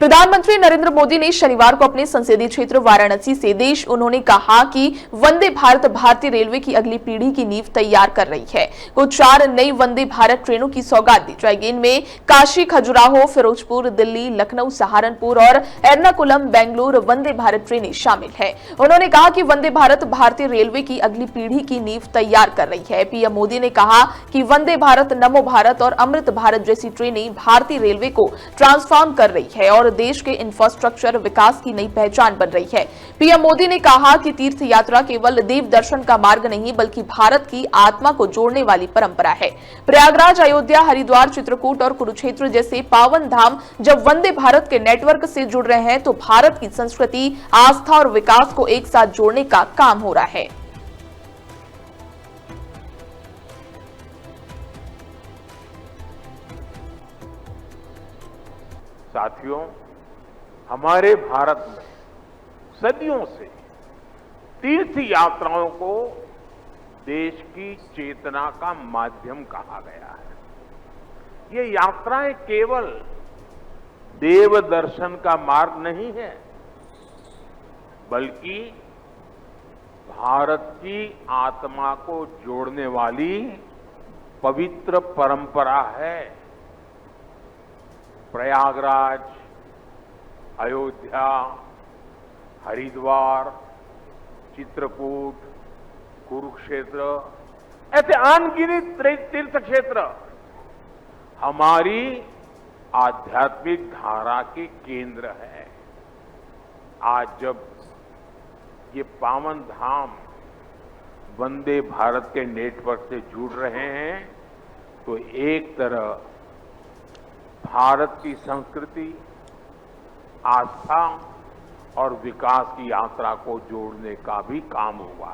प्रधानमंत्री नरेंद्र मोदी ने शनिवार को अपने संसदीय क्षेत्र वाराणसी से देश उन्होंने कहा कि वंदे भारत भारतीय रेलवे की अगली पीढ़ी की नींव तैयार कर रही है। कुछ 4 नई वंदे भारत ट्रेनों की सौगात दी जाएगी। इनमें काशी, खजुराहो, फिरोजपुर, दिल्ली, लखनऊ, सहारनपुर और एर्नाकुलम, बेंगलुरु वंदे भारत ट्रेनें शामिल है। उन्होंने कहा कि वंदे भारत भारतीय रेलवे की अगली पीढ़ी की नींव तैयार कर रही है। पीएम मोदी ने कहा कि वंदे भारत, नमो भारत और अमृत भारत जैसी ट्रेनें भारतीय रेलवे को ट्रांसफॉर्म कर रही है और देश के इंफ्रास्ट्रक्चर विकास की नई पहचान बन रही है। पीएम मोदी ने कहा कि तीर्थ यात्रा केवल देव दर्शन का मार्ग नहीं बल्कि भारत की आत्मा को जोड़ने वाली परंपरा है। प्रयागराज, अयोध्या, हरिद्वार, चित्रकूट और कुरुक्षेत्र जैसे पावन धाम जब वंदे भारत के नेटवर्क से जुड़ रहे हैं तो भारत की संस्कृति, आस्था और विकास को एक साथ जोड़ने का काम हो रहा है। साथियों, हमारे भारत में सदियों से तीर्थ यात्राओं को देश की चेतना का माध्यम कहा गया है। ये यात्राएं केवल देव दर्शन का मार्ग नहीं है, बल्कि भारत की आत्मा को जोड़ने वाली पवित्र परंपरा है। प्रयागराज, अयोध्या, हरिद्वार, चित्रकूट, कुरुक्षेत्र ऐसे अनगिनत तीर्थ क्षेत्र हमारी आध्यात्मिक धारा के केंद्र है। आज जब ये पावन धाम वंदे भारत के नेटवर्क से जुड़ रहे हैं तो एक तरह भारत की संस्कृति, आस्था और विकास की यात्रा को जोड़ने का भी काम हुआ है।